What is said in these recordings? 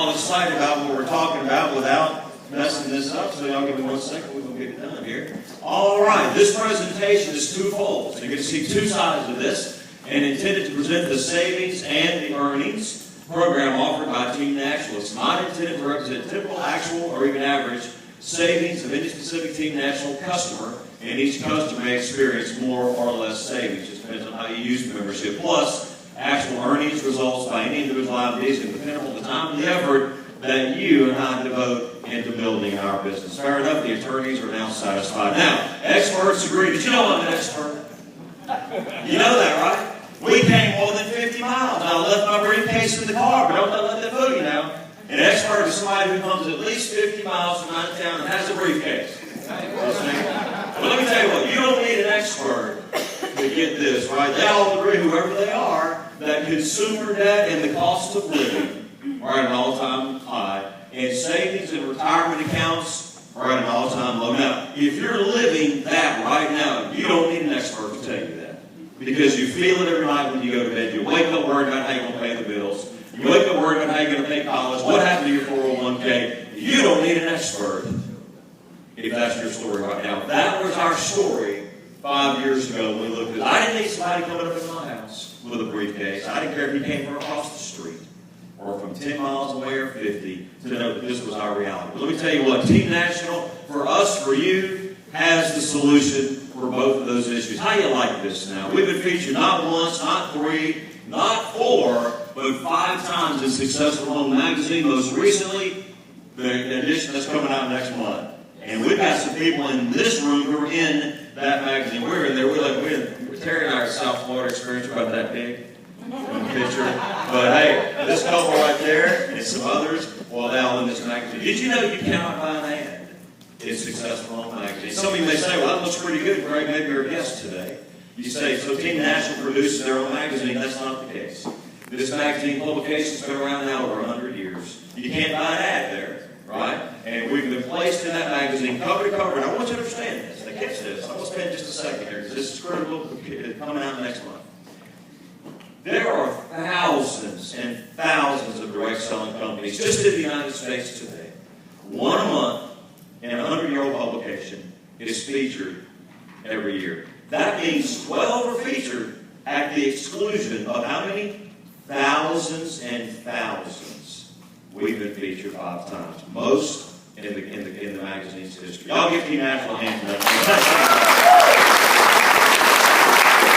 all excited about what we're talking about without messing this up. So y'all give me 1 second. We're going to get it done here. All right. This presentation is twofold. So you're going to see two sides of this, and intended to present the savings and the earnings program offered by Team National. It's not intended to represent typical, actual, or even average savings of any specific Team National customer, and each customer may experience more or less savings. It depends on how you use the membership. Plus, actual earnings results by any individual entities and depend on the time and the effort that you and I devote into building our business. Fair enough, the attorneys are now satisfied. Now, experts agree. Did you know I'm an expert? You know that, right? We came more than 50 miles. I left my briefcase in the car, but don't let that fool you now. An expert is somebody who comes at least 50 miles from out of town and has a briefcase. Well, let me tell you what, you don't need an expert to get this, right? They all agree, whoever they are, that consumer debt and the cost of living are at an all-time high, and savings and retirement accounts are at an all-time low. Now, if you're living that right now, you don't need an expert to tell you that, because you feel it every night when you go to bed. You wake up worried about how you're going to pay the bills. You wake up worried about how you're going to pay college. What happened to your 401k? You don't need an expert if that's your story right now. That was our story 5 years ago when we looked at it. I didn't need somebody coming up in my house with a briefcase. I didn't care if he came from across the street or from 10 miles away or 50 to know that this was our reality. But let me tell you what, Team National, for us, for you, has the solution for both of those issues. How do you like this now? We've been featured not once, not three, not four, but 5 times in Successful Home Magazine. Most recently, the edition that's coming out next month. And we've got some people in this room who are in that magazine. We're in there. We're Terry and I are South Florida experience. We're about that big in the picture. But hey, this couple right there and some others, well, they're all in this magazine. Did you know you cannot buy an ad in Successful Home Magazine? Some of you may say, well, that looks pretty good, Greg. Maybe you're a guest today. You say, so Team National produces their own magazine. That's not the case. This magazine publication's been around now over 100 years. You can't buy an ad there, right? And we've been placed in that magazine cover to cover. And I want you to understand this. Now, catch this. I'm going to spend just a second here because this is critical. Coming out next month. There are thousands and thousands of direct selling companies just in the United States today. One a month in a 100-year-old publication is featured every year. That means 12 are featured at the exclusion of how many? Thousands and thousands. We've been featured 5 times. Most in the magazine's history. Y'all give Team National a hand for that.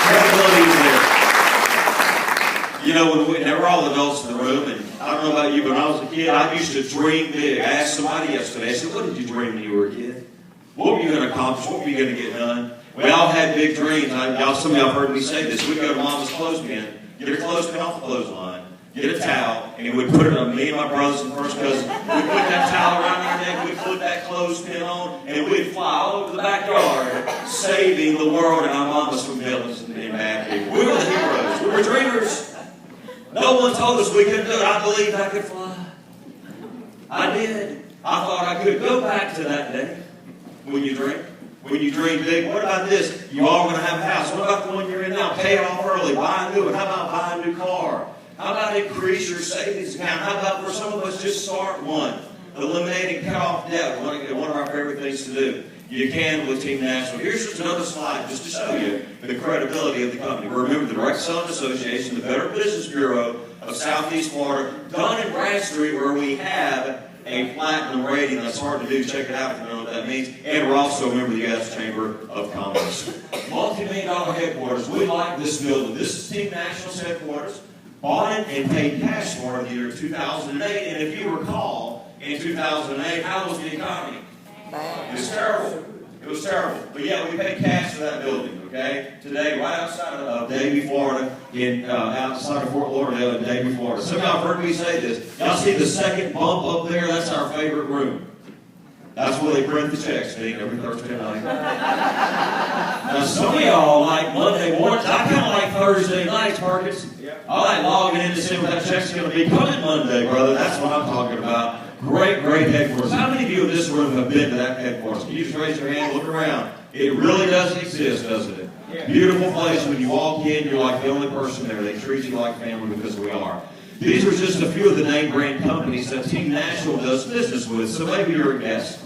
Credibility is there. You know, they were all adults in the room, and I don't know about you, but when I was a kid, I used to dream big. I asked somebody yesterday, I said, what did you dream when you were a kid? What were you going to accomplish? What were you going to get done? We all had big dreams. Some of y'all have heard me say this. We'd go to Mama's clothespin, get her clothespin off the clothesline, get a towel, and we'd put it on me and my brothers and first cousins. We'd put that towel around our neck, we'd put that clothespin on, and we'd fly all over the backyard, saving the world and our mamas from villains and bad people. We were the heroes. We were dreamers. No one told us we couldn't do it. I believed I could fly. I did. I thought I could. Go back to that day when you dream. When you dream big. What about this? You all going to have a house. What about the one you're in now? Pay it off early. Buy a new one. How about buy a new car? How about increase your savings account? How about for some of us just start one? Eliminating cut-off debt. One of our favorite things to do. You can with Team National. Here's just another slide just to show you the credibility of the company. Remember the Direct Selling Association, the Better Business Bureau of Southeast Florida, Dun & Bradstreet, where we have a platinum rating. That's hard to do. Check it out if you don't know what that means. And we're also a member of the U.S. Chamber of Commerce. Multi-million-dollar headquarters. We like this building. This is Team National's headquarters. Bought it and paid cash for it in the year 2008. And if you recall, in 2008, how was the economy? It was terrible. It was terrible. But yeah, we paid cash for that building, okay? Today, right outside of Davie, Florida, outside of Fort Lauderdale in Davie, Florida. Some of y'all have heard me say this. Y'all see the second bump up there? That's our favorite room. That's where they print the checks, Steve, every Thursday night. Now, some of y'all like Monday mornings. I kind of like Thursday nights, Marcus. I like logging in to see what that check's going to be coming Monday, brother. That's what I'm talking about. Great headquarters. How many of you in this room have been to that headquarters? Can you just raise your hand, look around? It really doesn't exist, doesn't it? Yeah. Beautiful place. When you walk in, you're like the only person there. They treat you like family because we are. These are just a few of the name brand companies that Team National does business with. So maybe you're a guest.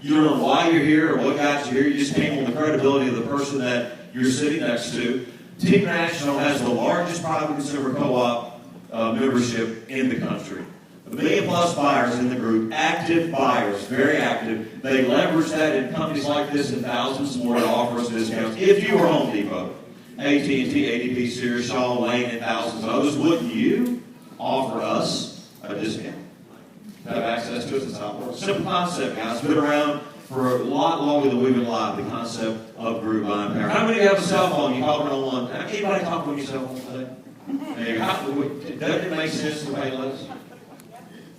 You don't know why you're here or what got you here. You just came on the credibility of the person that you're sitting next to. Team National has the largest private consumer co-op membership in the country. 1 million plus buyers in the group, active buyers, very active. They leverage that in companies like this and thousands more to offer us discounts. If you were Home Depot, AT&T, ADP, Sears, Shaw, Lane, and thousands of others, wouldn't you offer us a discount? Have access to it, that's how it works. Simple concept, guys. It's been around for a lot longer than we've been live, the concept of group buying power. How many of you have a cell phone? You call it on one. Anybody talk on your cell phone today? Doesn't it make sense to pay less?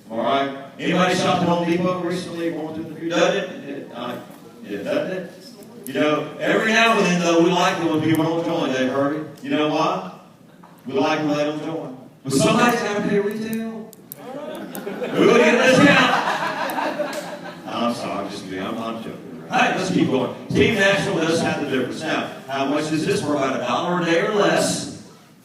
All right. Anybody shopped at Home Depot recently? Doesn't it? Doesn't it? You know, every now and then, though, we like it when people don't join, Dave Harvey. You know why? We like when they don't join. But somebody's got to pay retail. Who will get a discount? I'm sorry, I'm joking. Hey, let's keep going. Team National does have the difference. Now, how much is this? For about $1 a day or less.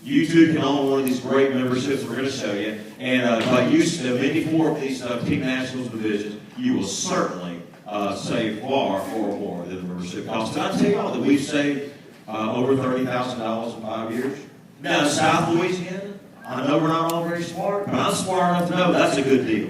You too can own one of these great memberships we're going to show you. And by use of any four of these Team Nationals divisions, you will certainly save far more than the membership costs. Can I tell you all that we've saved over $30,000 in 5 years? Now, in South Louisiana, I know we're not all very smart, but I'm smart enough to know that's a good deal.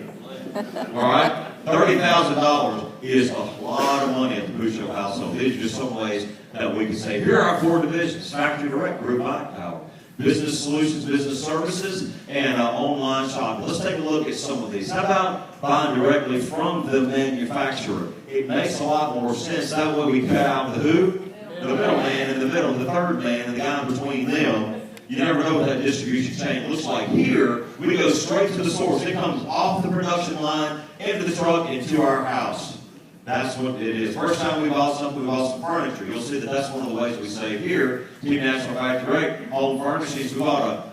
All right? $30,000 is a lot of money at the Bouchot household. These are just some ways that we can say, here are our four divisions: Factory Direct, Group Buying Power, Business Solutions, Business Services, and online shopping. Let's take a look at some of these. How about buying directly from the manufacturer? It makes a lot more sense. That way we cut out the who? The middleman in the middle, the third man, and the guy between them. You never know what that distribution chain looks like. Here, we go straight to the source. It comes off the production line, into the truck, into our house. That's what it is. First time we bought something, we bought some furniture. You'll see that that's one of the ways we save here. Team National Factory Direct, home furnishings. We bought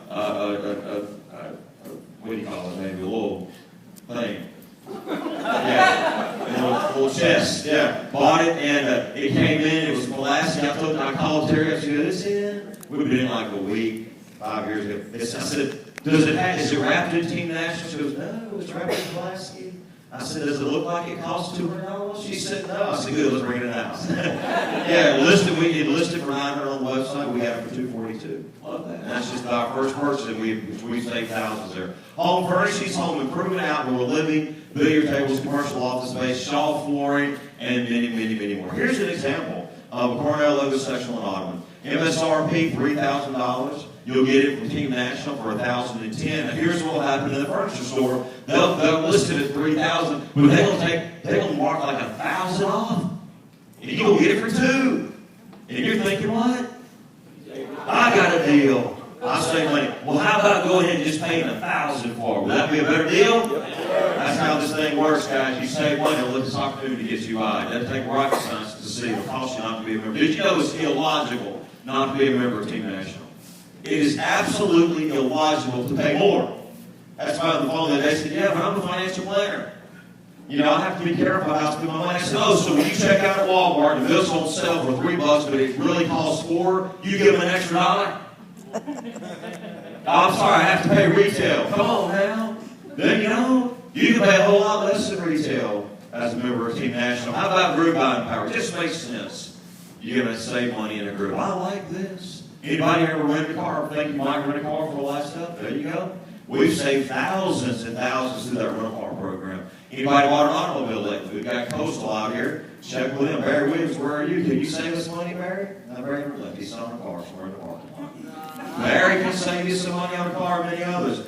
what do you call it, maybe a little thing. Yeah, a little chest. Yeah, bought it, and it came in. It was plastic. I called Terry up. She goes, "It's in." We've been in like a week. 5 years ago. I said, is it wrapped in Team National? She goes, no, it's wrapped in plastic. I said, does it look like it costs $200? She said, no. I said, good, let's bring it in the house. Yeah, we listed for $900 on the website. We have it for $242. Love that. And that's just our first purchase, and we've saved thousands there. Home furnishings, home improvement, outdoor living, billiard tables, commercial office space, Shaw flooring, and many more. Here's an example of a Cornell logo sectional and ottoman. MSRP, $3,000. You'll get it from Team National for $1,010. Now, here's what will happen in the furniture store. They'll list it at $3,000, but they'll mark like $1,000 off. And you'll get it for $2,000. And you're thinking, what? I got a deal. I save money. Well, how about go ahead and just pay $1,000 for it? Would that be a better deal? That's how this thing works, guys. You save money, let this opportunity get you by. It doesn't take rocket science to see it costs you not to be a member. Did you know it's illogical not to be a member of Team National? It is absolutely illogical to pay more. That's why on the phone they said, yeah, but I'm a financial planner. You know, I have to be careful how I spend my money. I said, oh, so when you check out at Walmart and the bills don't sell for $3, but it really costs $4, you give them an extra $1? I'm sorry, I have to pay retail. Come on now. Then you know, you can pay a whole lot less than retail as a member of Team National. How about group buying power? It just makes sense. You're going to save money in a group. I like this. Anybody ever rent a car or think you might rent a car for a lifestyle? There you go. We've saved thousands and thousands through that rental car program. Anybody bought an automobile lately? We've got Coastal out here. Check with him. Barry Williams, where are you? Can you save us money, Barry? No, Barry never left. He's selling a car somewhere in the parking lot. Barry can save you some money on a car, and many others.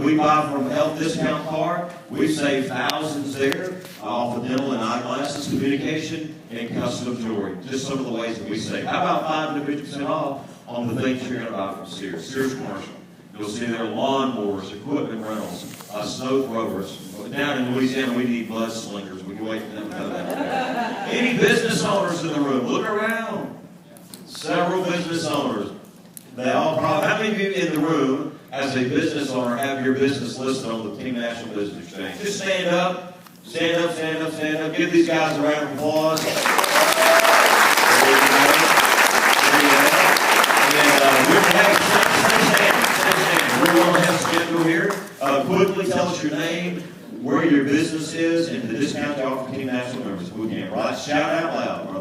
We buy from Health Discount Card. We've saved thousands there off of dental and eyeglasses, communication, and custom jewelry. Just some of the ways that we save. How about 5 to 50% off on the things you're going to buy from Sears? Sears Commercial. You'll see their lawnmowers, equipment rentals, snow throwers. Down in Louisiana, we need mudslingers. We can wait for them to come out. Any business owners in the room? Look around. Several business owners. They all probably, how many of you in the room, as a business owner, have your business listed on the Team National Business Exchange? Just stand up. Stand up, stand up, stand up. Give these guys a round of applause. There you go. There you go. And we're going to have we're going to have go here. Quickly tell us your name, where your business is, and the discount you offer Team National members. We can, right? Shout out loud.